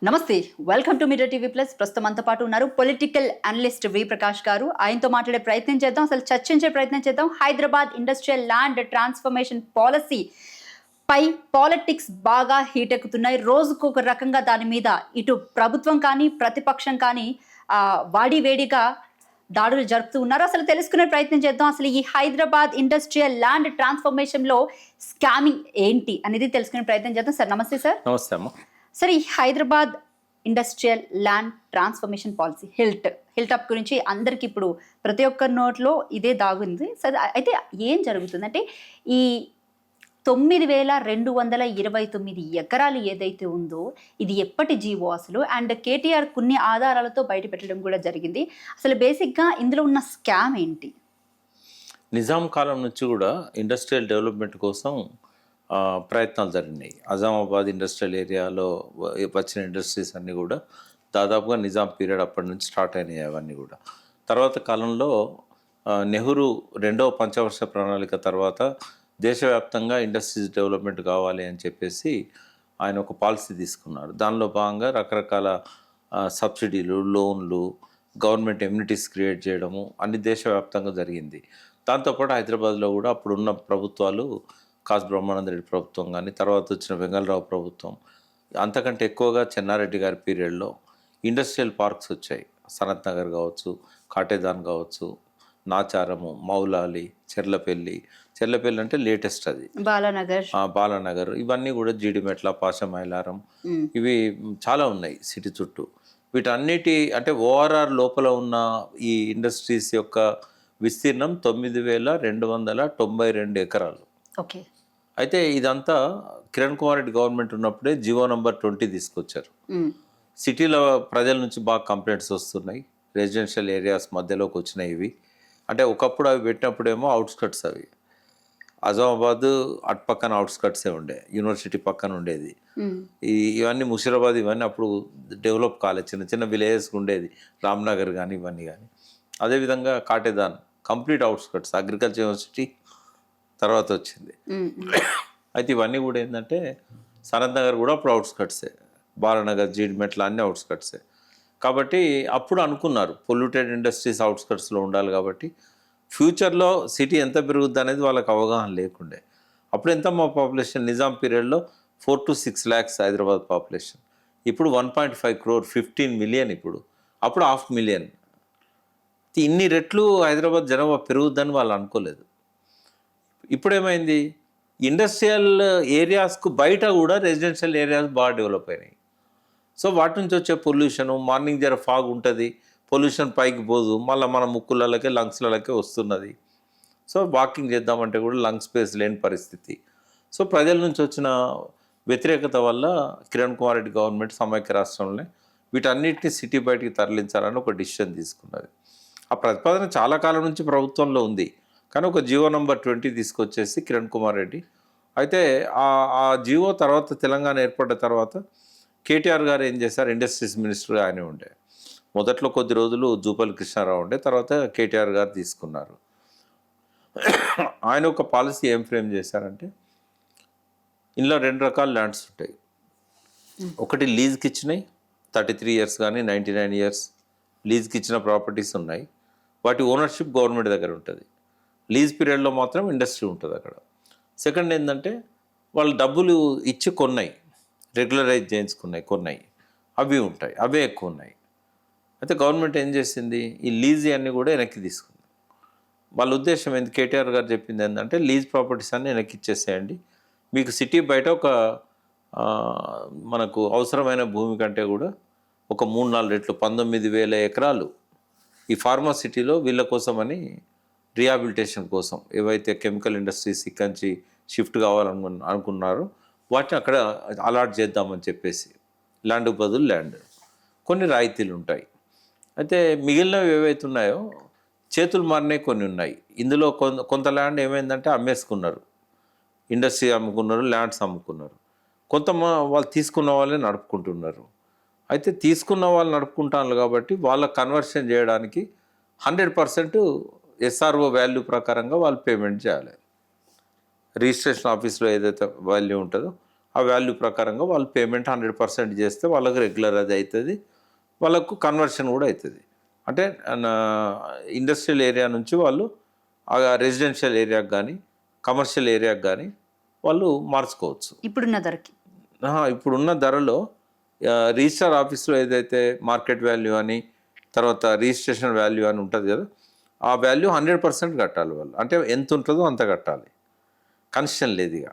నమస్తే. Welcome to media TV plus. ప్రస్తుతం మనతో పాటు ఉన్నారు పొలిటికల్ అనలిస్ట్ వి ప్రకాష్ గారు. ఆయనతో మాట్లాడే ప్రయత్నం చేద్దాం. అసలు చర్చించే ప్రయత్నం చేద్దాం. Hyderabad industrial land transformation policy పై పాలిటిక్స్ బాగా హీట్ ఎక్కుతున్నాయి. రోజుకొక రకంగా దాని మీద ఇటు ప్రభుత్వం కానీ, ప్రతిపక్షం కానీ వాడి వేడిగా దాడులు జరుపుతూ ఉన్నారు. అసలు తెలుసుకునే ప్రయత్నం చేద్దాం. అసలు ఈ హైదరాబాద్ ఇండస్ట్రియల్ ల్యాండ్ ట్రాన్స్ఫర్మేషన్ లో స్కామింగ్ ఏంటి అనేది తెలుసుకునే ప్రయత్నం చేద్దాం. సార్ నమస్తే. సార్ నమస్తే అమ్మ. సరే, ఈ Hyderabad industrial land transformation policy HILTP గురించి అందరికి ఇప్పుడు ప్రతి ఒక్కరి నోట్లో ఇదే దాగుంది. సరే, అయితే ఏం జరుగుతుందంటే ఈ 9,229 ఎకరాలు ఏదైతే ఉందో ఇది ఎప్పటి జీవో అసలు, అండ్ కేటీఆర్ కొన్ని ఆధారాలతో బయట పెట్టడం కూడా జరిగింది. అసలు బేసిక్గా ఇందులో ఉన్న స్కామ్ ఏంటి? నిజాం కాలం నుంచి కూడా ఇండస్ట్రియల్ డెవలప్మెంట్ కోసం ప్రయత్నాలు జరిగినాయి. అజామాబాద్ ఇండస్ట్రియల్ ఏరియాలో వచ్చిన ఇండస్ట్రీస్ అన్నీ కూడా దాదాపుగా నిజాం పీరియడ్ అప్పటి నుంచి స్టార్ట్ అయినాయి. అవన్నీ కూడా తర్వాత కాలంలో నెహ్రూ రెండవ పంచవర్ష ప్రణాళిక తర్వాత దేశవ్యాప్తంగా ఇండస్ట్రీస్ డెవలప్మెంట్ కావాలి అని చెప్పేసి ఆయన ఒక పాలసీ తీసుకున్నారు. దానిలో భాగంగా రకరకాల సబ్సిడీలు, లోన్లు, గవర్నమెంట్ ఎమ్యూనిటీస్ క్రియేట్ చేయడము అన్ని దేశవ్యాప్తంగా జరిగింది. దాంతోపాటు హైదరాబాద్లో కూడా అప్పుడున్న ప్రభుత్వాలు, కాసు బ్రహ్మానంద రెడ్డి ప్రభుత్వం కానీ, తర్వాత వచ్చిన వెంగళరావు ప్రభుత్వం, అంతకంటే ఎక్కువగా చెన్నారెడ్డి గారి పీరియడ్లో ఇండస్ట్రియల్ పార్క్స్ వచ్చాయి. సనత్ నగర్ కావచ్చు, కాటేదాన్ కావచ్చు, నాచారము, మౌలాలి, చెర్లపల్లి అంటే లేటెస్ట్, అది బాలానగర్, ఇవన్నీ కూడా జీడిమెట్ల, పాషమైలారం, ఇవి చాలా ఉన్నాయి సిటీ చుట్టూ. వీటన్నిటి అంటే ఓఆర్ఆర్ లోపల ఉన్న ఈ ఇండస్ట్రీస్ యొక్క విస్తీర్ణం 9,292 ఎకరాలు. ఓకే. అయితే ఇదంతా కిరణ్ కుమార్ రెడ్డి గవర్నమెంట్ ఉన్నప్పుడే జీవో నంబర్ 20 తీసుకొచ్చారు. సిటీలో ప్రజల నుంచి బాగా కంప్లైంట్స్ వస్తున్నాయి. రెసిడెన్షియల్ ఏరియాస్ మధ్యలోకి వచ్చినాయి ఇవి. అంటే ఒకప్పుడు అవి పెట్టినప్పుడేమో అవుట్స్కట్స్, అవి అజామాబాద్ అటు పక్కన అవుట్స్కట్సే ఉండే, యూనివర్సిటీ పక్కన ఉండేది. ఇవన్నీ ముషీరాబాద్, ఇవన్నీ అప్పుడు డెవలప్ కాలేదు, చిన్న చిన్న విలేజెస్ ఉండేది, రామ్నగర్ కానీ ఇవన్నీ కానీ. అదేవిధంగా Katedan complete outskirts, agriculture university తర్వాత వచ్చింది. అయితే ఇవన్నీ కూడా ఏంటంటే సనత్ నగర్ కూడా అప్పుడు అవుట్స్కట్సే, బాలనగర్, జీడిమెట్ల అన్నీ అవుట్స్కట్సే. కాబట్టి అప్పుడు అనుకున్నారు పొల్యూటెడ్ ఇండస్ట్రీస్ అవుట్స్కట్స్లో ఉండాలి. కాబట్టి ఫ్యూచర్లో సిటీ ఎంత పెరుగుద్ది అనేది వాళ్ళకి అవగాహన లేకుండే. అప్పుడు ఎంత మా పాపులేషన్ నిజాం పీరియడ్లో 4 to 6 lakhs హైదరాబాద్ పాపులేషన్. ఇప్పుడు 1.5 crore, 15 million. ఇప్పుడు అప్పుడు 500,000. ఇన్ని రెట్లు హైదరాబాద్ జనాభా పెరుగుద్దని వాళ్ళు అనుకోలేదు. ఇప్పుడేమైంది, ఇండస్ట్రియల్ ఏరియాస్కు బయట కూడా రెసిడెన్షియల్ ఏరియాస్ బాగా డెవలప్ అయినాయి. సో వాటి నుంచి వచ్చే పొల్యూషను, మార్నింగ్ జర ఫాగ్ ఉంటుంది, పొల్యూషన్ పైకి పోదు, మళ్ళీ మన ముక్కులకే లంగ్స్లకే వస్తున్నది. సో వాకింగ్ చేద్దామంటే కూడా లంగ్ స్పేస్ లేని పరిస్థితి. సో ప్రజల నుంచి వచ్చిన వ్యతిరేకత వల్ల కిరణ్ కుమార్ రెడ్డి గవర్నమెంట్ సమైక్య రాష్ట్రంలో వీటన్నిటిని సిటీ బయటికి తరలించాలని ఒక డిసిషన్ తీసుకున్నది. ఆ ప్రతిపాదన చాలా కాలం నుంచి ప్రభుత్వంలో ఉంది, కానీ ఒక జీవో నంబర్ 20 తీసుకొచ్చేసి కిరణ్ కుమార్ రెడ్డి. అయితే ఆ జీవో తర్వాత తెలంగాణ ఏర్పడ్డ తర్వాత కేటీఆర్ గారు ఏం చేశారు, ఇండస్ట్రీస్ మినిస్టర్ ఆయనే ఉండే. మొదట్లో కొద్ది రోజులు జూపల్లి కృష్ణారావు ఉండే, తర్వాత కేటీఆర్ గారు తీసుకున్నారు. ఆయన ఒక పాలసీ ఏం ఫ్రేమ్ చేశారంటే, ఇందులో 2 రకాల ల్యాండ్స్ ఉంటాయి. ఒకటి లీజ్కి ఇచ్చినాయి, 33 years కానీ 99 years లీజ్కి ఇచ్చిన ప్రాపర్టీస్ ఉన్నాయి. వాటి ఓనర్షిప్ గవర్నమెంట్ దగ్గర ఉంటుంది. లీజ్ పీరియడ్లో మాత్రం ఇండస్ట్రీ ఉంటుంది అక్కడ. సెకండ్ ఏంటంటే వాళ్ళు డబ్బులు ఇచ్చి కొన్నాయి, రెగ్యులరైజ్ చేయించుకున్నాయి కొన్నాయి, అవి ఉంటాయి, అవే ఎక్కువ ఉన్నాయి. అయితే గవర్నమెంట్ ఏం చేసింది, ఈ లీజ్ అన్నీ కూడా వెనక్కి తీసుకుంది. వాళ్ళ ఉద్దేశం ఏంటి, కేటీఆర్ గారు చెప్పింది ఏంటంటే లీజ్ ప్రాపర్టీస్ అన్నీ వెనక్కి ఇచ్చేసేయండి, మీకు సిటీ బయట ఒక మనకు అవసరమైన భూమి కంటే కూడా ఒక 3-4 రెట్లు 19,000 ఎకరాలు ఈ ఫార్మా సిటీలో వీళ్ళ కోసమని రిహాబిలిటేషన్ కోసం ఏవైతే కెమికల్ ఇండస్ట్రీస్ ఇక్కడి షిఫ్ట్ అనుకున్నారో వాటిని అక్కడ అలాట్ చేద్దామని చెప్పేసి, ల్యాండ్ బదులు ల్యాండ్, కొన్ని రాయితీలు ఉంటాయి. అయితే మిగిలినవి ఏవైతే ఉన్నాయో చేతులు మారినవి కొన్ని ఉన్నాయి. ఇందులో కొంత ల్యాండ్ ఏమైందంటే అమ్మేసుకున్నారు, ఇండస్ట్రీ అమ్ముకున్నారు, ల్యాండ్స్ అమ్ముకున్నారు. కొంత వాళ్ళు తీసుకున్న వాళ్ళే నడుపుకుంటున్నారు. అయితే తీసుకున్న వాళ్ళు నడుపుకుంటాను కాబట్టి వాళ్ళ కన్వర్షన్ చేయడానికి 100% SRO వాల్యూ ప్రకారంగా వాళ్ళు పేమెంట్ చేయాలి. రిజిస్ట్రేషన్ ఆఫీస్లో ఏదైతే వాల్యూ ఉంటుందో ఆ వాల్యూ ప్రకారంగా వాళ్ళు పేమెంట్ 100% చేస్తే వాళ్ళకి రెగ్యులర్ అది అవుతుంది, వాళ్ళకు కన్వర్షన్ కూడా అవుతుంది. అంటే ఇండస్ట్రియల్ ఏరియా నుంచి వాళ్ళు ఆ రెసిడెన్షియల్ ఏరియాకి కానీ కమర్షియల్ ఏరియాకి కానీ వాళ్ళు మార్చుకోవచ్చు. ఇప్పుడున్న ధరలో రిజిస్టర్ ఆఫీస్లో ఏదైతే మార్కెట్ వాల్యూ అని తర్వాత రిజిస్ట్రేషన్ వాల్యూ అని ఉంటుంది కదా, ఆ వాల్యూ 100% కట్టాలి వాళ్ళు. అంటే ఎంత ఉంటుందో అంత కట్టాలి, కన్సెషన్ లేదు. ఇక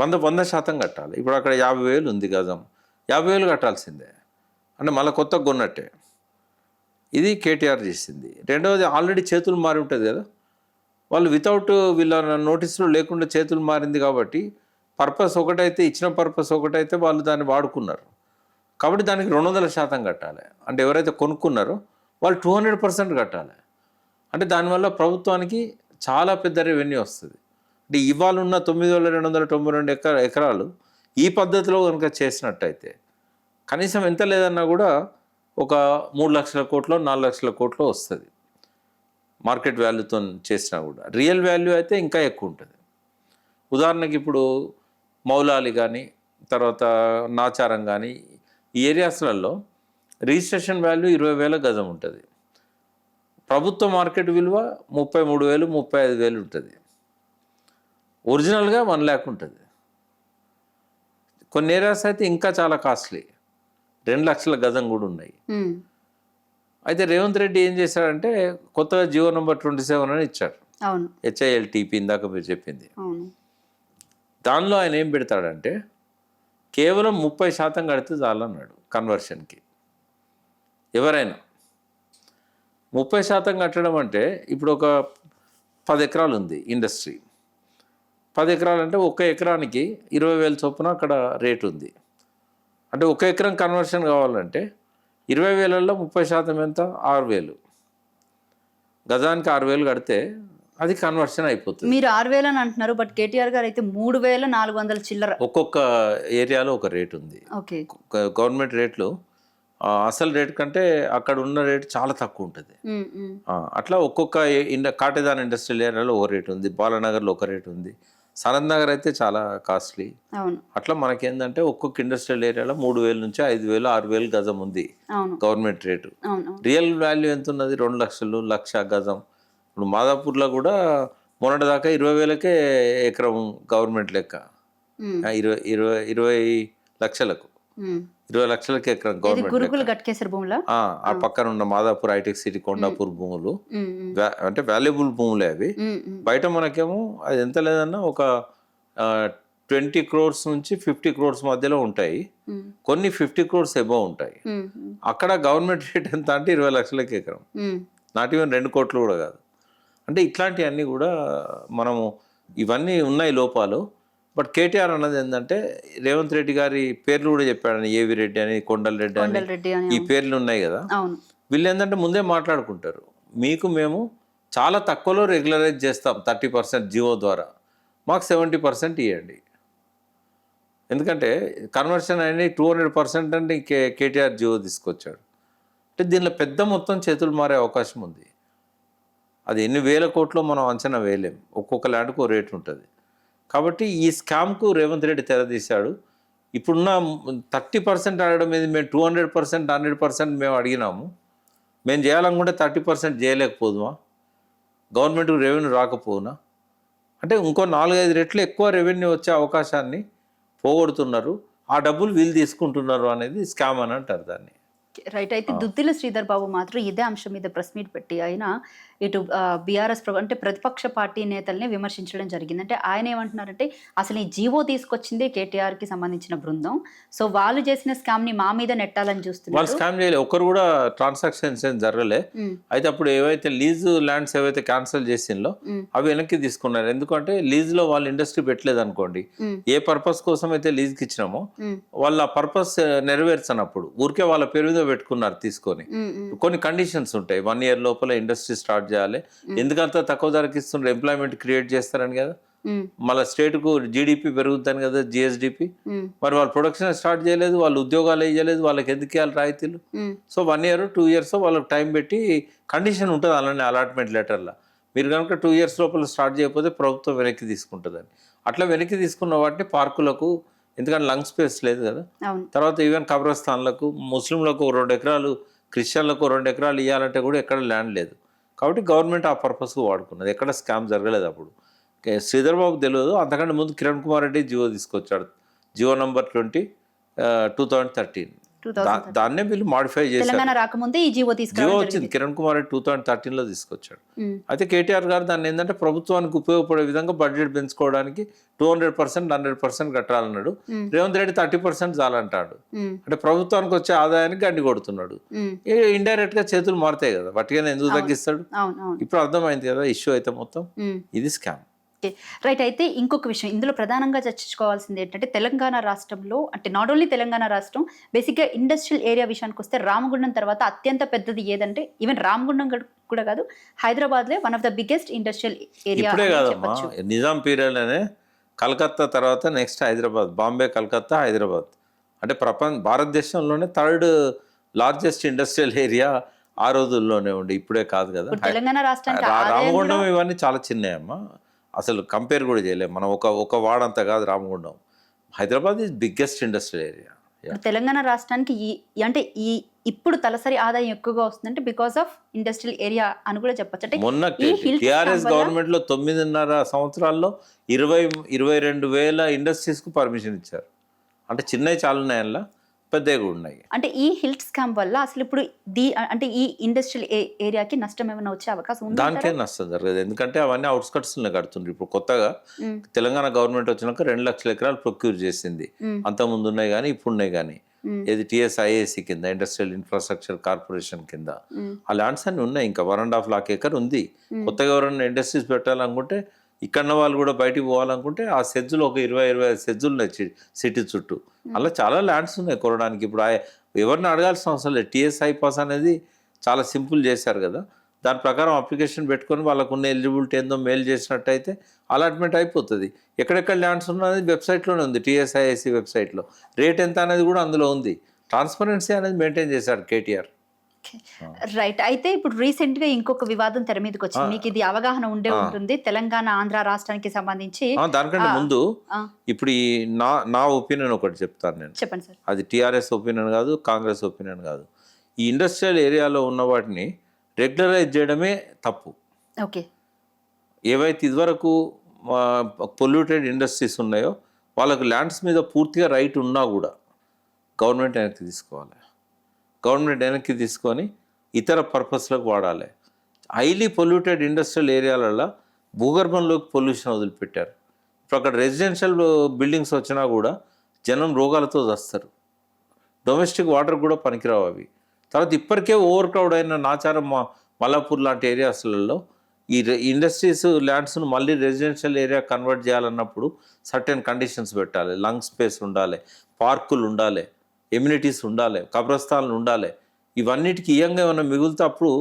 100% కట్టాలి. ఇప్పుడు అక్కడ 50,000 ఉంది గజం, 50,000 కట్టాల్సిందే. అంటే మళ్ళీ కొత్తగా కొన్నట్టే. ఇది కేటీఆర్ చేసింది. రెండవది, ఆల్రెడీ చేతులు మారి ఉంటుంది కదా, వాళ్ళు వితౌట్ వీళ్ళ నోటీసులు లేకుండా చేతులు మారింది కాబట్టి పర్పస్ ఒకటైతే, ఇచ్చిన పర్పస్ ఒకటైతే వాళ్ళు దాన్ని వాడుకున్నారు కాబట్టి దానికి 200% కట్టాలి. అంటే ఎవరైతే కొనుక్కున్నారో వాళ్ళు 200% కట్టాలి. అంటే దానివల్ల ప్రభుత్వానికి చాలా పెద్ద రెవెన్యూ వస్తుంది. అంటే ఇవాళ ఉన్న 9,292 ఎకరాలు ఈ పద్ధతిలో కనుక చేసినట్టయితే కనీసం ఎంత లేదన్నా కూడా ఒక 3 లక్షల కోట్లో 4 లక్షల కోట్లో వస్తుంది. మార్కెట్ వాల్యూతో చేసినా కూడా రియల్ వాల్యూ అయితే ఇంకా ఎక్కువ ఉంటుంది. ఉదాహరణకి ఇప్పుడు మౌలాలి కానీ తర్వాత నాచారం కానీ ఈ ఏరియాస్లలో రిజిస్ట్రేషన్ వాల్యూ 20,000 గజం ఉంటుంది. ప్రభుత్వ మార్కెట్ విలువ 33,000 35,000 ఉంటుంది. ఒరిజినల్గా 1 lakh ఉంటుంది. కొన్ని ఏరియాస్ అయితే ఇంకా చాలా కాస్ట్లీ, 2 లక్షల గజం కూడా ఉన్నాయి. అయితే రేవంత్ రెడ్డి ఏం చేశాడంటే కొత్తగా జియో నంబర్ 27 అని ఇచ్చాడు. HILTP ఇందాక మీరు చెప్పింది. దానిలో ఆయన ఏం పెడతాడంటే కేవలం 30% కడితే చాలన్నాడు కన్వర్షన్కి. ఎవరైనా 30% కట్టడం అంటే ఇప్పుడు ఒక 10 ఎకరాలు ఉంది ఇండస్ట్రీ, 10 ఎకరాలు అంటే ఒక ఎకరానికి 20,000 చొప్పున అక్కడ రేటు ఉంది. అంటే ఒక ఎకరం కన్వర్షన్ కావాలంటే 20,000లో 30% ఎంత, 6,000. గజానికి 6,000 కడితే అది కన్వర్షన్ అయిపోతుంది. మీరు 6,000 అని అంటున్నారు, బట్ కేటీఆర్ గారు అయితే 3,400 చిల్లర. ఒక్కొక్క ఏరియాలో ఒక రేట్ ఉంది. గవర్నమెంట్ రేట్లు అసలు రేట్ కంటే అక్కడ ఉన్న రేటు చాలా తక్కువ ఉంటుంది. అట్లా ఒక్కొక్క కాటేదాన్ ఇండస్ట్రియల్ ఏరియాలో ఒక రేటు ఉంది, బాలానగర్లో ఒక రేటు ఉంది, సనత్ నగర్ అయితే చాలా కాస్ట్లీ. అట్లా మనకేందంటే ఒక్కొక్క ఇండస్ట్రియల్ ఏరియాలో 3,000 నుంచి 5,000 6,000 గజం ఉంది గవర్నమెంట్ రేటు. రియల్ వాల్యూ ఎంత ఉన్నది, 2 లక్షలు, 1,00,000 గజం. ఇప్పుడు మాదాపూర్లో కూడా మొన్నటిదాకా 20,000కే ఎకరం గవర్నమెంట్ లెక్క, 20 లక్షలకు, 20 లక్షలకి ఎకరం గవర్నమెంట్. ఆ పక్కన ఉన్న మాదాపూర్ హైటెక్ సిటీ కొండాపూర్ భూములు అంటే వాల్యుబుల్ భూములే అవి. బయట మనకేమో అది ఎంత లేదన్నా ఒక 20 crores నుంచి 50 crores మధ్యలో ఉంటాయి, కొన్ని 50 crores ఎబో ఉంటాయి. అక్కడ గవర్నమెంట్ రేట్ ఎంత అంటే 20 లక్షలకి ఎకరం, నాట్ ఈవెన్ 2 కోట్లు కూడా కాదు. అంటే ఇట్లాంటివన్నీ కూడా మనము ఇవన్నీ ఉన్నాయి లోపాలు. బట్ కేటీఆర్ అన్నది ఏంటంటే రేవంత్ రెడ్డి గారి పేర్లు కూడా చెప్పాడని, ఏవి రెడ్డి అని, కొండల్ రెడ్డి అని, ఈ పేర్లు ఉన్నాయి కదా. వీళ్ళు ఏంటంటే ముందే మాట్లాడుకుంటారు, మీకు మేము చాలా తక్కువలో రెగ్యులరైజ్ చేస్తాం 30% జియో ద్వారా, మాకు 70% ఇవ్వండి. ఎందుకంటే కన్వర్షన్ అనేది 200% అంటే కేటీఆర్ జియో తీసుకొచ్చాడు. అంటే దీనిలో పెద్ద మొత్తం చేతులు మారే అవకాశం ఉంది. అది ఎన్ని వేల కోట్లో మనం అంచనా వేయలేం, ఒక్కొక్క ల్యాండ్కు ఓ రేటు ఉంటుంది. కాబట్టి ఈ స్కామ్కు రేవంత్ రెడ్డి తెరదీశాడు. ఇప్పుడున్న 30% అడగడం మీద మేము 200% 100% మేము అడిగినాము, మేము చేయాలనుకుంటే 30% చేయలేకపోదుమా, గవర్నమెంట్కి రెవెన్యూ రాకపోవునా? అంటే ఇంకో 4-5 రెట్లు ఎక్కువ రెవెన్యూ వచ్చే అవకాశాన్ని పోగొడుతున్నారు, ఆ డబ్బులు వీళ్ళు తీసుకుంటున్నారు అనేది స్కామ్ అని అంటారు దాన్ని. రైట్. అయితే దుద్దిల శ్రీధర్ బాబు మాత్రం ఇదే అంశం మీద ప్రెస్ మీట్ పెట్టి ఆయన ఇటు బీఆర్ఎస్ అంటే ప్రతిపక్ష పార్టీ నేతల్ని విమర్శించడం జరిగింది. అంటే ఆయన ఏమంటున్నారంటే అసలు ఈ జీవో తీసుకొచ్చింది కేటీఆర్కి సంబంధించిన బృందం, సో వాళ్ళు చేసిన స్కామ్ని మా మీద నెట్టాలని చూస్తున్నారు. వాళ్ళు స్కామ్ చేయలేదు, ఒక్కరు కూడా ట్రాన్సాక్షన్స్ ఏం జరగలే. అయితే అప్పుడు ఏవైతే లీజు ల్యాండ్స్ ఏవైతే క్యాన్సిల్ చేసిందో అవి వెనక్కి తీసుకున్నారు. ఎందుకంటే లీజ్లో వాళ్ళు ఇండస్ట్రీ పెట్టలేదు అనుకోండి, ఏ పర్పస్ కోసం అయితే లీజ్కి ఇచ్చినామో వాళ్ళు ఆ పర్పస్ నెరవేర్చనప్పుడు ఊరికే వాళ్ళ పేరు మీద పెట్టుకున్నారు తీసుకొని. కొన్ని కండిషన్స్ ఉంటాయి, 1 year లోపల ఇండస్ట్రీ స్టార్ట్ చేయాలి, ఎందుకంత తక్కువ ధరకి ఇస్తున్నారు, ఎంప్లాయ్మెంట్ క్రియేట్ చేస్తారని కదా, మళ్ళీ స్టేట్కు జీడిపి పెరుగుతాను కదా, జిఎస్డిపి. మరి వాళ్ళు ప్రొడక్షన్ స్టార్ట్ చేయలేదు, వాళ్ళు ఉద్యోగాలు వేయలేదు, వాళ్ళకి ఎందుకు ఇవ్వాలి రాయితీలు? సో 1 year 2 years వాళ్ళకి టైం పెట్టి కండిషన్ ఉంటుంది అలానే అలాట్మెంట్ లెటర్లో, మీరు కనుక 2 years లోపల స్టార్ట్ చేయకపోతే ప్రభుత్వం వెనక్కి తీసుకుంటుందని. అట్లా వెనక్కి తీసుకున్న వాటిని పార్కులకు ఎందుకంటే లంగ్ స్పేస్ లేదు కదా. అవును. తర్వాత ఈవెన్ కబ్రస్థాన్లకు ముస్లింలకు 2 ఎకరాలు, క్రిస్టియన్లకు 2 ఎకరాలు ఇవ్వాలంటే కూడా ఎక్కడ ల్యాండ్ లేదు. కాబట్టి గవర్నమెంట్ ఆ పర్పస్కు వాడుకున్నది. ఎక్కడ స్కామ్ జరగలేదు అప్పుడు. శ్రీధర్ బాబు తెలియదు, అంతకంటే ముందు కిరణ్ కుమార్ రెడ్డి జియో తీసుకొచ్చాడు, జియో నంబర్ 20 2013. దాన్నే వీళ్ళు మాడిఫై చేశారు. తెలంగాణ రాకముందే ఈ జీవో జియో వచ్చింది, కిరణ్ కుమార్ రెడ్డి 2013లో తీసుకొచ్చాడు. అయితే కేటీఆర్ గారు దాన్ని ఏంటంటే ప్రభుత్వానికి ఉపయోగపడే విధంగా బడ్జెట్ పెంచుకోవడానికి 200% 100% కట్టాలన్నాడు. రేవంత్ రెడ్డి 30% చాలంటాడు. అంటే ప్రభుత్వానికి వచ్చే ఆదాయానికి గండి కొడుతున్నాడు. ఇండైరెక్ట్ గా చేతులు మారుతాయి కదా, వట్టిగానే ఎందుకు తగ్గిస్తాడు. ఇప్పుడు అర్థమైంది కదా ఇష్యూ అయితే మొత్తం ఇది స్కామ్. రైట్. అయితే ఇంకొక విషయం ఇందులో ప్రధానంగా చర్చించుకోవాల్సింది ఏంటంటే తెలంగాణ రాష్ట్రంలో అంటే నాట్ ఓన్లీ తెలంగాణ రాష్ట్రం, బేసిక్గా ఇండస్ట్రియల్ ఏరియా విషయానికి వస్తే రామగుండం తర్వాత అత్యంత పెద్దది ఏదంటే ఈవెన్ రామగుండం కూడా కాదు, హైదరాబాద్లో one of the biggest industrial area. ఇప్పుడే కాదమ్మా, నిజాం పీరియడ్లోనే కలకత్తా తర్వాత నెక్స్ట్ హైదరాబాద్, బాంబే, కలకత్తా, హైదరాబాద్ అంటే భారతదేశంలోనే 3rd లార్జెస్ట్ ఇండస్ట్రియల్ ఏరియా ఆ రోజుల్లోనే ఉండే, ఇప్పుడే కాదు కదా. తెలంగాణ రాష్ట్రానికి రామగుండం ఇవన్నీ చాలా చిన్నయమ్మా, అసలు కంపేర్ కూడా చేయలేము మనం. ఒక వాడంతా కాదు Ramagundam. Hyderabad is biggest industrial area. Telangana రాష్ట్రానికి అంటే ఇప్పుడు తలసరి ఆదాయం ఎక్కువగా వస్తుందంటే బికాస్ ఆఫ్ ఇండస్ట్రియల్ ఏరియా అని కూడా చెప్పచ్చు. అంటే మొన్న టీఆర్ఎస్ గవర్నమెంట్ లో 9.5 సంవత్సరాల్లో 22,000 ఇండస్ట్రీస్ కు పర్మిషన్ ఇచ్చారు. అంటే చిన్నవి చాలా ఉన్నాయల్లా, పెద్దవి కూడా ఉన్నాయి. అంటే ఈ హిల్ స్కామ్ వల్ల అసలు ఇప్పుడు అంటే ఈ ఇండస్ట్రియల్ ఏరియాకి నష్టం ఏమైనా వచ్చే అవకాశం ఉంది? దానికే నష్టం జరగదు, ఎందుకంటే అవన్నీ అవుట్స్కట్స్లో కడుతుండ్రు. ఇప్పుడు కొత్తగా తెలంగాణ గవర్నమెంట్ వచ్చినాక 2 లక్షల ఎకరాలు ప్రొక్యూర్ చేసింది. అంతకుముందు ఉన్నాయి కానీ ఇప్పుడు ఉన్నాయి కానీ, ఏది TSIAC కింద, ఇండస్ట్రియల్ ఇన్ఫ్రాస్ట్రక్చర్ కార్పొరేషన్ కింద ఆ ల్యాండ్స్ అన్ని ఉన్నాయి. ఇంకా 1.5 lakh acre ఉంది. కొత్తగా ఎవరైనా ఇండస్ట్రీస్ పెట్టాలనుకుంటే, ఇక్కడ వాళ్ళు కూడా బయటికి పోవాలనుకుంటే ఆ సెజ్జులు ఒక 20-25 సెజ్జులు ఉన్నాయి సిటీ చుట్టూ. అలా చాలా ల్యాండ్స్ ఉన్నాయి కొనడానికి. ఇప్పుడు ఎవరిని అడగాల్సిన అవసరం లేదు. TSI పాస్ అనేది చాలా సింపుల్ చేశారు కదా, దాని ప్రకారం అప్లికేషన్ పెట్టుకొని వాళ్ళకు ఉన్న ఎలిజిబిలిటీ ఏందో మెయిల్ చేసినట్టయితే అలాట్మెంట్ అయిపోతుంది. ఎక్కడెక్కడ ల్యాండ్స్ ఉన్నది వెబ్సైట్లోనే ఉంది, TSIAC వెబ్సైట్లో. రేట్ ఎంత అనేది కూడా అందులో ఉంది. ట్రాన్స్పరెన్సీ అనేది మెయింటైన్ చేశాడు కేటీఆర్. రైట్. అయితే ఇప్పుడు రీసెంట్ గా ఇంకొక వివాదం తెర మీదకి వచ్చింది, మీకు ఇది అవగాహన ఉండే ఉంటుంది, తెలంగాణ ఆంధ్ర రాష్ట్రానికి సంబంధించి. దానికంటే ముందు ఇప్పుడు ఈ నా ఒపీనియన్ ఒకటి చెప్తాను నేను. చెప్పండి సార్. అది TRS ఒపీనియన్ కాదు, కాంగ్రెస్ ఒపీనియన్ కాదు. ఈ ఇండస్ట్రియల్ ఏరియాలో ఉన్న వాటిని రెగ్యులరైజ్ చేయడమే తప్పు. ఓకే. ఏవైతే ఇదివరకు పొల్యూటెడ్ ఇండస్ట్రీస్ ఉన్నాయో వాళ్ళకు ల్యాండ్స్ మీద పూర్తిగా రైట్ ఉన్నా కూడా గవర్నమెంట్ వెనక్కి తీసుకోవాలి. గవర్నమెంట్ వెనక్కి తీసుకొని ఇతర పర్పస్లకు వాడాలి. హైలీ పొల్యూటెడ్ ఇండస్ట్రియల్ ఏరియాలలో భూగర్భంలోకి పొల్యూషన్ వదిలిపెట్టారు. ఇప్పుడు అక్కడ రెసిడెన్షియల్ బిల్డింగ్స్ వచ్చినా కూడా జనం రోగాలతో వస్తారు. డొమెస్టిక్ వాటర్ కూడా పనికిరావు అవి. తర్వాత ఇప్పటికే ఓవర్ క్రౌడ్ అయిన నాచారం, మల్లాపూర్ లాంటి ఏరియాస్లలో ఈ ఇండస్ట్రీస్ ల్యాండ్స్ను మళ్ళీ రెసిడెన్షియల్ ఏరియా కన్వర్ట్ చేయాలన్నప్పుడు సర్టెన్ కండిషన్స్ పెట్టాలి. లంగ్ స్పేస్ ఉండాలి, పార్కులు ఉండాలి, ఎమ్యూనిటీస్ ఉండాలి, కబ్రస్థానాలు ఉండాలి. ఇవన్నిటికి ఇయ్యంగా ఏమైనా మిగులుతే అప్పుడు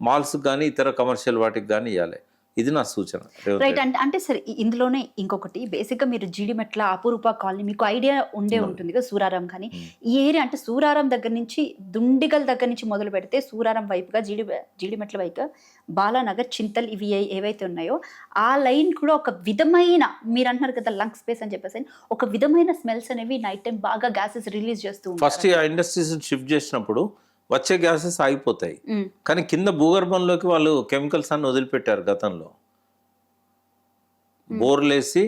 మాల్స్ కానీ ఇతర కమర్షియల్ వాటికి కానీ ఇవ్వాలి. ఇది నా సూచన. రైట్. అంటే సరే, ఇందులోనే ఇంకొకటి బేసిక్గా మీరు జీడిమెట్ల, అపురూప కాలనీ మీకు ఐడియా ఉంటుంది కదా, సూరారం కానీ ఈ ఏరియా అంటే సూరారం దగ్గర నుంచి దుండిగల్ దగ్గర నుంచి మొదలు పెడితే సూరారం వైపుగా జీడిమెట్ల వైపుగా బాలానగర్, చింతల్ ఇవి ఏవైతే ఉన్నాయో ఆ లైన్ కూడా ఒక విధమైన, మీరు అంటున్నారు కదా లంగ్ స్పేస్ అని చెప్పేసి, ఒక విధమైన స్మెల్స్ అనేవి నైట్ టైం బాగా గ్యాసెస్ రిలీజ్ చేస్తూ ఉంటారు. ఫస్ట్ ఆ ఇండస్ట్రీస్ షిఫ్ట్ చేసినప్పుడు వచ్చే గ్యాసెస్ ఆగిపోతాయి, కానీ కింద భూగర్భంలోకి వాళ్ళు కెమికల్స్ అన్ని వదిలిపెట్టారు. గతంలో బోర్లేసి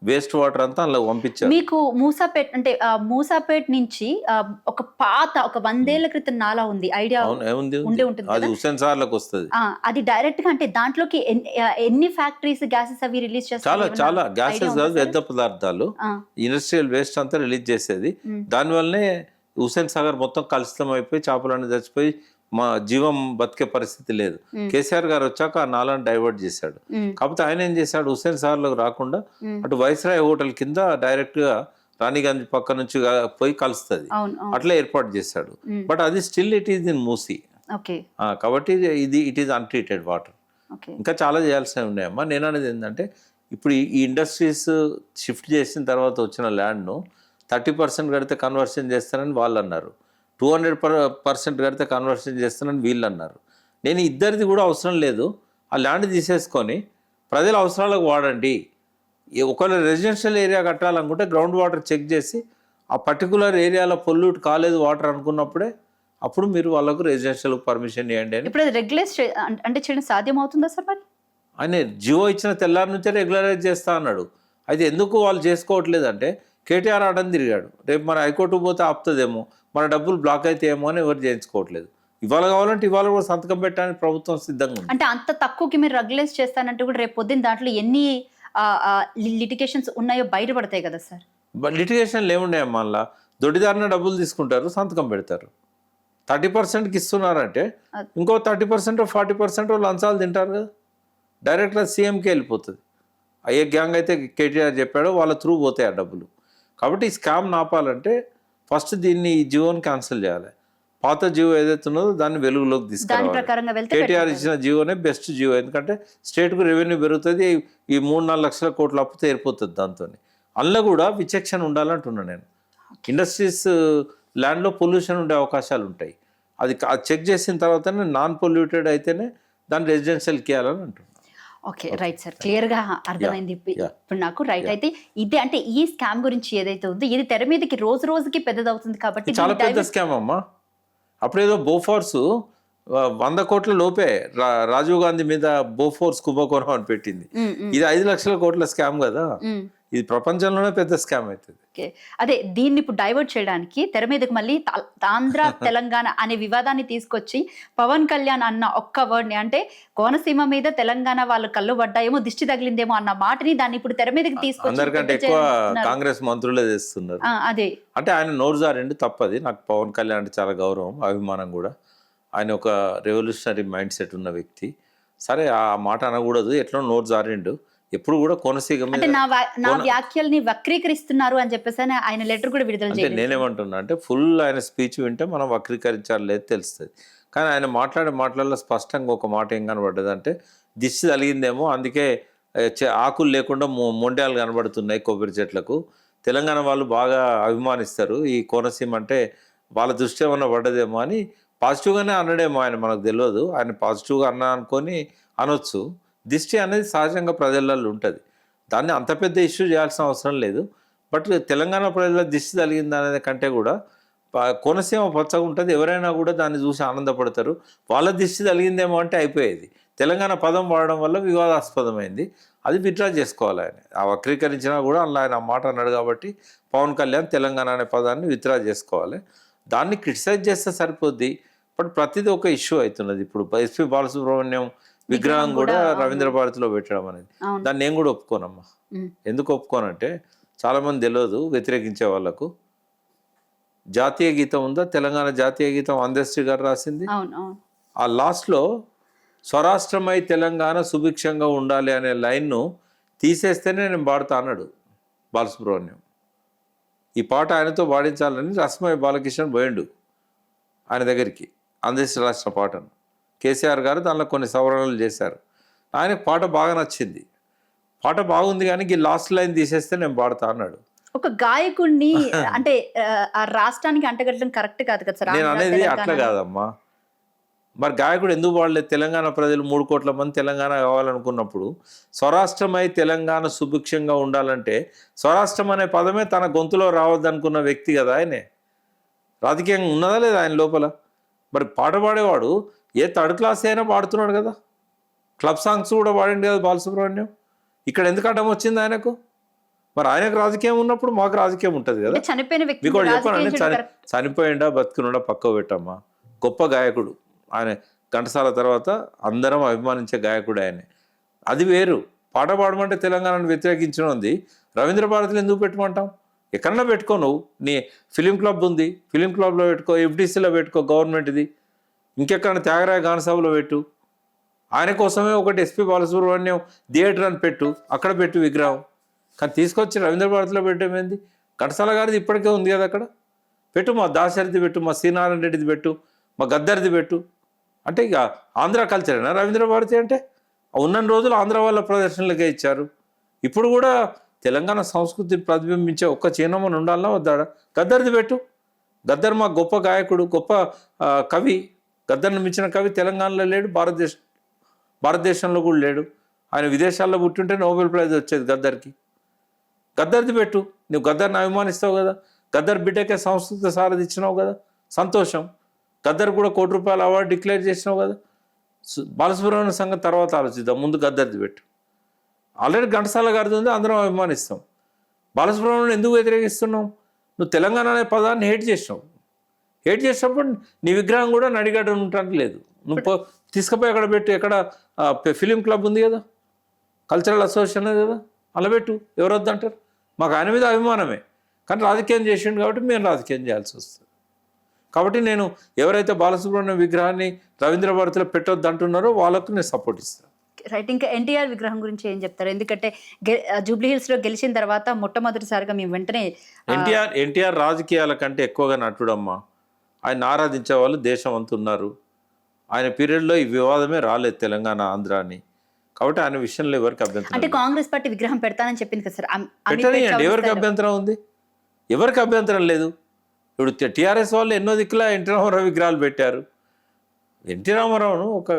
వేస్ట్ వాటర్ అంతా అలా పంపించారు. మీకు మూసాపేట్ అంటే మూసాపేట్ నుంచి ఒక పాత ఒక 100 ఏళ్ల క్రితం నాలా ఉంది, ఐడియా ఉండే ఉంటుంది. అది హుస్సేన్ సార్లకు వస్తుంది. అది డైరెక్ట్ గా అంటే దాంట్లోకి ఎన్ని ఫ్యాక్టరీస్ గ్యాసెస్ అవి రిలీజ్ చేస్తారు? చాలా గ్యాసెస్ కాదు, వ్యర్థ పదార్థాలు, ఇండస్ట్రియల్ వేస్ట్ అంతా రిలీజ్ చేసేది. దానివల్లనే హుస్సేన్ సాగర్ మొత్తం కలుషితం అయిపోయి చేపలన్నీ చచ్చిపోయి మా జీవం బతికే పరిస్థితి లేదు. కేసీఆర్ గారు వచ్చాక ఆ నాలాన్ని డైవర్ట్ చేశాడు. కాకపోతే ఆయన ఏం చేశాడు, హుస్సేన్ సాగర్లోకి రాకుండా అటు వైస్రాయ్ హోటల్ కింద డైరెక్ట్ గా రాణిగంజ్ పక్క నుంచి పోయి కలుస్తుంది, అట్లా ఏర్పాటు చేశాడు. బట్ అది still it is in Musi. కాబట్టి ఇట్ ఈస్ అన్ట్రీటెడ్ వాటర్. ఇంకా చాలా చేయాల్సినవి ఉన్నాయమ్మా. నేను అనేది ఏంటంటే, ఇప్పుడు ఈ ఇండస్ట్రీస్ షిఫ్ట్ చేసిన తర్వాత వచ్చిన ల్యాండ్ను 30% కడితే కన్వర్షన్ చేస్తానని వాళ్ళు అన్నారు, 200% కడితే కన్వర్షన్ చేస్తానని వీళ్ళు అన్నారు. నేను ఇద్దరిది కూడా అవసరం లేదు, ఆ ల్యాండ్ తీసేసుకొని ప్రజల అవసరాలకు వాడండి. ఒకవేళ రెసిడెన్షియల్ ఏరియా కట్టాలనుకుంటే గ్రౌండ్ వాటర్ చెక్ చేసి ఆ పర్టికులర్ ఏరియాలో పొల్యూట్ కాలేదు వాటర్ అనుకున్నప్పుడే అప్పుడు మీరు వాళ్ళకు రెసిడెన్షియల్ పర్మిషన్ ఇవ్వండి అని ఇప్పుడు అది రెగ్యులేట్ అంటే చేయడం సాధ్యం అవుతుందా సార్ మరి? ఆయన జియో ఇచ్చిన తెల్లారి నుంచే రెగ్యులరైజ్ చేస్తా అన్నాడు. అయితే ఎందుకు వాళ్ళు చేసుకోవట్లేదు అంటే కేటీఆర్ ఆడని తిరిగాడు. రేపు మన హైకోర్టుకు పోతే ఆపుతుందేమో, మన డబ్బులు బ్లాక్ అయితే ఏమో అని ఎవరు చేయించుకోవట్లేదు. ఇవాళ కావాలంటే ఇవాళ కూడా సంతకం పెట్టడానికి ప్రభుత్వం సిద్ధంగా ఉంది. అంటే అంత తక్కువకి మీరు రెగ్యులేట్ చేస్తానంటే కూడా రేపు పొద్దున్న దాంట్లో ఎన్ని లిటిగేషన్స్ ఉన్నాయో బయటపడతాయి కదా సార్. లిటిగేషన్లు ఏమున్నాయి మళ్ళా దొడ్డిదారిన డబ్బులు తీసుకుంటారు, సంతకం పెడతారు. 30%కి ఇస్తున్నారంటే ఇంకో 30% 40% లంచాలు తింటారు కదా. డైరెక్ట్గా సీఎంకే వెళ్ళిపోతుంది. ఏ గ్యాంగ్ అయితే కేటీఆర్ చెప్పాడో వాళ్ళ త్రూ పోతాయి ఆ డబ్బులు. కాబట్టి ఈ స్కామ్ నాపాలంటే ఫస్ట్ దీన్ని ఈ జియోని క్యాన్సిల్ చేయాలి. పాత జియో ఏదైతే ఉన్నదో దాన్ని వెలుగులోకి తీసుకురావాలి. కేటీఆర్ ఇచ్చిన జియోనే బెస్ట్ జియో. ఎందుకంటే స్టేట్కు రెవెన్యూ పెరుగుతుంది, ఈ 3-4 లక్షల కోట్ల అప్పు తీరిపోతుంది దాంతో. అందులో కూడా విచక్షణ ఉండాలంటున్నాను నేను. ఇండస్ట్రీస్ ల్యాండ్లో పొల్యూషన్ ఉండే అవకాశాలు ఉంటాయి. అది చెక్ చేసిన తర్వాతనే నాన్ పొల్యూటెడ్ అయితేనే దాన్ని రెసిడెన్షియల్కి ఇవ్వాలని అంటున్నాను. ఓకే, రైట్ సార్, క్లియర్గా అర్థమైంది ఇప్పుడు నాకు. రైట్, అయితే ఇదే అంటే ఈ స్కామ్ గురించి ఏదైతే ఉందో ఇది తెర మీదకి రోజు రోజుకి పెద్దదవుతుంది కాబట్టి చాలా పెద్ద స్కామ్ అమ్మా. అప్పుడేదో బోఫోర్స్ 100 కోట్ల లోపే రాజీవ్ గాంధీ మీద బోఫోర్స్ కుంభకోణం అని పెట్టింది. ఇది 5 లక్షల కోట్ల స్కామ్ కదా. ఇది ప్రపంచంలోనే పెద్ద స్కామ్ అవుతుంది. అదే దీన్ని ఇప్పుడు డైవర్ట్ చేయడానికి తెర మీదకి మళ్ళీ ఆంధ్ర తెలంగాణ అనే వివాదాన్ని తీసుకొచ్చి పవన్ కళ్యాణ్ అన్న ఒక్క వర్డ్ ని, అంటే కోనసీమ మీద తెలంగాణ వాళ్ళ కళ్ళు పడ్డాయేమో, దిష్టి తగిలిందేమో అన్న మాటని దాన్ని ఇప్పుడు తెర మీదకి తీసుకొచ్చి అందరికంటే ఎక్కువ కాంగ్రెస్ మంత్రులే చేస్తున్నారు. అదే అంటే ఆయన నోరు జారిండు తప్పది. నాకు పవన్ కళ్యాణ్ అంటే చాలా గౌరవం, అభిమానం కూడా. ఆయన ఒక రెవల్యూషనరీ మైండ్ సెట్ ఉన్న వ్యక్తి. సరే ఆ మాట అనకూడదు, ఎట్లా నోరు జారిండు. ఎప్పుడు కూడా కోనసీమ అంటే నా వ్యాఖ్యల్ని వక్రీకరిస్తున్నారు అని చెప్పేసి ఆయన లెటర్ కూడా విడుదల చేయాలి. నేనేమంటున్నా అంటే ఫుల్ ఆయన స్పీచ్ వింటే మనం వక్రీకరించాలి లేదు తెలుస్తుంది. కానీ ఆయన మాట్లాడే మాటలలో స్పష్టంగా ఒక మాట ఏం కనబడ్డది అంటే దిష్టి తగిలిందేమో, అందుకే ఆకులు లేకుండా మొండ్యాలు కనబడుతున్నాయి కొబ్బరి చెట్లకు. తెలంగాణ వాళ్ళు బాగా అభిమానిస్తారు ఈ కోనసీమ అంటే, వాళ్ళ దృష్టి ఏమన్నా పడ్డదేమో అని పాజిటివ్గానే అన్నాడేమో ఆయన, మనకు తెలియదు. ఆయన పాజిటివ్గా అన్నా అనుకొని అనొచ్చు. దిష్టి అనేది సహజంగా ప్రజలలో ఉంటుంది, దాన్ని అంత పెద్ద ఇష్యూ చేయాల్సిన అవసరం లేదు. బట్ తెలంగాణ ప్రజల దిష్టి తగిలింది అనేది కంటే కూడా కోనసీమ పచ్చగా ఉంటుంది, ఎవరైనా కూడా దాన్ని చూసి ఆనందపడతారు. వాళ్ళ దిష్టి తగిలిందేమో అంటే అయిపోయేది. తెలంగాణ పదం వాడడం వల్ల వివాదాస్పదమైంది, అది విత్డ్రా చేసుకోవాలి. ఆయన ఆ వక్రీకరించినా కూడా అలా ఆయన మాట అన్నాడు కాబట్టి పవన్ కళ్యాణ్ తెలంగాణ అనే పదాన్ని విత్డ్రా చేసుకోవాలి. దాన్ని క్రిటిసైజ్ చేస్తే సరిపోద్ది. బట్ ప్రతిదీ ఒక ఇష్యూ అవుతున్నది. ఇప్పుడు ఎస్పీ బాలసుబ్రహ్మణ్యం విగ్రహం కూడా రవీంద్ర భారతిలో పెట్టడం అనేది, దాన్ని నేను కూడా ఒప్పుకోనమ్మా. ఎందుకు ఒప్పుకోనంటే చాలా మంది తెలియదు వ్యతిరేకించే వాళ్ళకు. జాతీయ గీతం ఉందా, తెలంగాణ జాతీయ గీతం అందశ్రీ గారు రాసింది. ఆ లాస్ట్లో స్వరాష్ట్రమై తెలంగాణ సుభిక్షంగా ఉండాలి అనే లైన్ను తీసేస్తేనే నేను పాడుతా అన్నాడు బాలసుబ్రహ్మణ్యం. ఈ పాట ఆయనతో పాడించాలని రస్మయ్య బాలకృష్ణ పోయిండు ఆయన దగ్గరికి, అందశ్రీ రాసిన పాటను. కేసీఆర్ గారు దానిలో కొన్ని సవరణలు చేశారు. ఆయనకు పాట బాగా నచ్చింది, పాట బాగుంది, కానీ ఈ లాస్ట్ లైన్ తీసేస్తే నేను పాడతా అన్నాడు. ఒక గాయకుడిని అంటే ఆ రాష్ట్రానికి అంటగట్టడం కరెక్ట్ కాదు కదా సార్. నేను అనేది అట్లా కాదమ్మా. మరి గాయకుడు ఎందుకు పాడలేదు? తెలంగాణ ప్రజలు 3 కోట్ల మంది తెలంగాణ కావాలనుకున్నప్పుడు స్వరాష్ట్రమై తెలంగాణ సుభిక్షంగా ఉండాలంటే స్వరాష్ట్రం అనే పదమే తన గొంతులో రావద్దనుకున్న వ్యక్తి కదా ఆయనే. రాజకీయంగా ఉన్నదా లేదా ఆయన లోపల? మరి పాట పాడేవాడు ఏ థర్డ్ క్లాస్ అయినా పాడుతున్నాడు కదా, క్లబ్ సాంగ్స్ కూడా పాడిండు కదా బాలసుబ్రహ్మణ్యం. ఇక్కడ ఎందుకు అడ్డం వచ్చింది ఆయనకు? మరి ఆయనకు రాజకీయం ఉన్నప్పుడు మాకు రాజకీయం ఉంటుంది కదా. చనిపోయిన వ్యక్తి మీకు చెప్పాను, చనిపోయిండా బతుకునుడా పక్క పెట్టమ్మా. గొప్ప గాయకుడు ఆయన, ఘంటసాల తర్వాత అందరం అభిమానించే గాయకుడు ఆయనే. అది వేరు. పాట పాడమంటే తెలంగాణను వ్యతిరేకించడం ఉంది, రవీంద్ర భారతిలో ఎందుకు పెట్టమంటాం? ఎక్కడన్నా పెట్టుకో, నువ్వు నీ ఫిలిం క్లబ్ ఉంది, ఫిలిం క్లబ్లో పెట్టుకో, ఎఫ్డీసీలో పెట్టుకో, గవర్నమెంట్ది. ఇంకెక్కడ త్యాగరాయ గాన సభలో పెట్టు. ఆయన కోసమే ఒకటి ఎస్పీ బాలసుబ్రహ్మణ్యం థియేటర్ అని పెట్టు, అక్కడ పెట్టు విగ్రహం. కానీ తీసుకొచ్చి రవీంద్ర భారతిలో పెట్టేమైంది? ఘంటసాల గారిది ఇప్పటికే ఉంది కదా అక్కడ పెట్టు. మా దాశరథి పెట్టు, మా శ్రీనారాయణ రెడ్డిది పెట్టు, మా గద్దర్ది పెట్టు. అంటే ఇక ఆంధ్ర కల్చరేనా రవీంద్ర భారతి అంటే? ఉన్న రోజులు ఆంధ్ర వాళ్ళ ప్రదర్శనలకే ఇచ్చారు. ఇప్పుడు కూడా తెలంగాణ సంస్కృతిని ప్రతిబింబించే ఒక్క చిహ్నమని ఉండాలన్నా వద్దాడా? గద్దర్ది పెట్టు. గద్దర్ మా గొప్ప గాయకుడు, గొప్ప కవి. గద్దర్ని మించిన కవి తెలంగాణలో లేడు, భారతదేశంలో కూడా లేడు. ఆయన విదేశాల్లో పుట్టుంటే నోబెల్ ప్రైజ్ వచ్చేది గద్దర్కి. గద్దర్ది పెట్టు, నువ్వు గద్దర్ని అభిమానిస్తావు కదా, గద్దర్ బిడ్డకే సంస్కృత సారథి ఇచ్చినావు కదా, సంతోషం. గద్దర్ కూడా ₹1,00,00,000 అవార్డు డిక్లేర్ చేసినావు కదా. బాలసుబ్రహ్మణ్యం సంగతి తర్వాత ఆలోచిద్దాం, ముందు గద్దర్ది పెట్టు. ఆల్రెడీ ఘంటసాల గారిది ఉంది, అందరం అభిమానిస్తాం. బాలసుబ్రహ్మణ్యం ఎందుకు వ్యతిరేకిస్తున్నావు? నువ్వు తెలంగాణ అనే పదాన్ని హేట్ చేసినావు. హేట్ చేసినప్పుడు నీ విగ్రహం కూడా నడిగడ్డ ఉండటానికి లేదు. నువ్వు తీసుకుపోయి అక్కడ పెట్టు. ఎక్కడ ఫిలిం క్లబ్ ఉంది కదా, కల్చరల్ అసోసియేషన్ కదా, అలా పెట్టు. ఎవరు వద్దంటారు? మాకు ఆయన మీద అభిమానమే, కానీ రాజకీయం చేసిండు కాబట్టి మేము రాజకీయం చేయాల్సి వస్తుంది. కాబట్టి నేను ఎవరైతే బాలసుబ్రహ్మణ్యం విగ్రహాన్ని రవీంద్ర భారతిలో పెట్టొద్దు అంటున్నారో వాళ్ళకు నేను సపోర్ట్ ఇస్తాను. రైట్. ఇంకా ఎన్టీఆర్ విగ్రహం గురించి ఏం చెప్తారు? ఎందుకంటే జూబ్లీ హిల్స్ లో గెలిచిన తర్వాత మొట్టమొదటిసారిగా మేము వెంటనే ఎన్టీఆర్ రాజకీయాల కంటే ఎక్కువగా నటుడమ్మా. ఆయన ఆరాధించే వాళ్ళు దేశం అంతా ఉన్నారు. ఆయన పీరియడ్లో ఈ వివాదమే రాలేదు తెలంగాణ ఆంధ్ర అని. కాబట్టి ఆయన విషయంలో ఎవరికి అభ్యంతరం అంటే కాంగ్రెస్ పార్టీ విగ్రహం పెడతానని చెప్పింది కదా సార్. పెట్టనియండి, ఎవరికి అభ్యంతరం ఉంది? ఎవరికి అభ్యంతరం లేదు. ఇప్పుడు టీఆర్ఎస్ వాళ్ళు ఎన్నో దిక్కులా ఎన్టీ రామారావు విగ్రహాలు పెట్టారు. ఎన్టీ రామారావును ఒక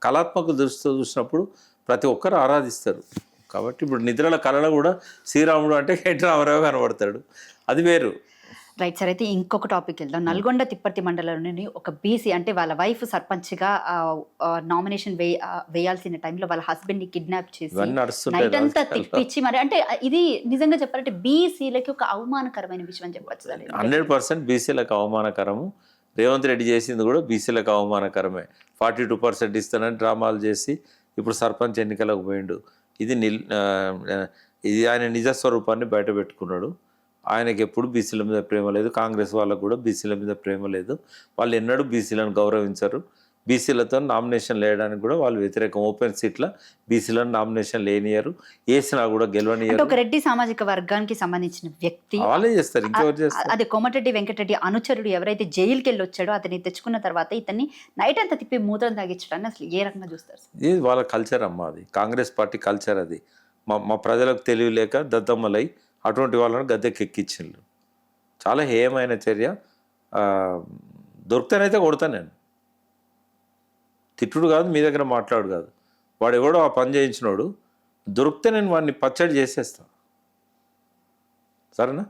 కళాత్మక దృష్టితో చూసినప్పుడు ప్రతి ఒక్కరు ఆరాధిస్తారు. కాబట్టి ఇప్పుడు నిద్రల కళలో కూడా శ్రీరాముడు అంటే ఎన్టీ రామారావు కనబడతాడు, అది వేరు. Right sir. అయితే ఇంకొక టాపిక్ వెళ్దాం. నల్గొండ తిప్పర్తి మండలంలోని ఒక బీసీ, అంటే వాళ్ళ వైఫ్ సర్పంచ్గా నామినేషన్ వేయాల్సిన టైంలో వాళ్ళ హస్బెండ్ని కిడ్నాప్ చేసి నైట్ అంతా తిప్పించి మరి, అంటే ఇది నిజంగా చెప్పాలంటే బీసీలకి ఒక అవమానకరమైన విషయం అని చెప్పచ్చు సార్. 100% బీసీలకు అవమానకరము. రేవంత్ రెడ్డి చేసింది కూడా బీసీలకు అవమానకరమే. 42% ఇస్తానని డ్రామాలు చేసి ఇప్పుడు సర్పంచ్ ఎన్నికలకు పోయిండు. ఇది ఆయన నిజస్వరూపాన్ని బయట పెట్టుకున్నాడు. ఆయనకి ఎప్పుడు బీసీల మీద ప్రేమ లేదు, కాంగ్రెస్ వాళ్ళకు కూడా బీసీల మీద ప్రేమ లేదు. వాళ్ళు ఎన్నడూ బీసీలను గౌరవించరు. బీసీలతో నామినేషన్ వేయడానికి కూడా వాళ్ళు వ్యతిరేకం. ఓపెన్ సీట్ల బీసీలను నామినేషన్ లేనియరు, వేసినా కూడా గెలవనియరు. ఒక రెడ్డి సామాజిక వర్గానికి సంబంధించిన వ్యక్తి వాళ్ళే చేస్తారు, ఇంకెవరు చేస్తారు? అది కోమటిరెడ్డి వెంకటరెడ్డి అనుచరుడు ఎవరైతే జైలుకి వెళ్ళి వచ్చాడో అతన్ని తెచ్చుకున్న తర్వాత ఇతన్ని నైట్ అంతా తిప్పి మూత్రం తాగించడాన్ని అసలు ఏ రకంగా చూస్తారు? ఇది వాళ్ళ కల్చర్ అమ్మా, అది కాంగ్రెస్ పార్టీ కల్చర్. అది మా ప్రజలకు తెలియలేక దద్దమ్మలై అటువంటి వాళ్ళని గద్దెకెక్కించిండ్రు. చాలా హేయమైన చర్య. దొరికితేనైతే కొడతాను నేను. తిట్టుడు కాదు, మీ దగ్గర మాట్లాడు కాదు. వాడు ఎవడో ఆ పని చేయించినోడు దొరికితే నేను వాడిని పచ్చడి చేసేస్తాను. సరేనా?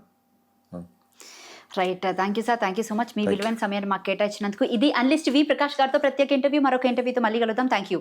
Right. Thank you sir. Thank you so much. మీ విలువైన సమయాన్ని మాకు కేటాయించినందుకు. ఇది అనలిస్ట్ వి ప్రకాష్ గారితో ప్రత్యేక ఇంటర్వ్యూ. మరొక ఇంటర్వ్యూతో మళ్ళీ కలుద్దాం. Thank you.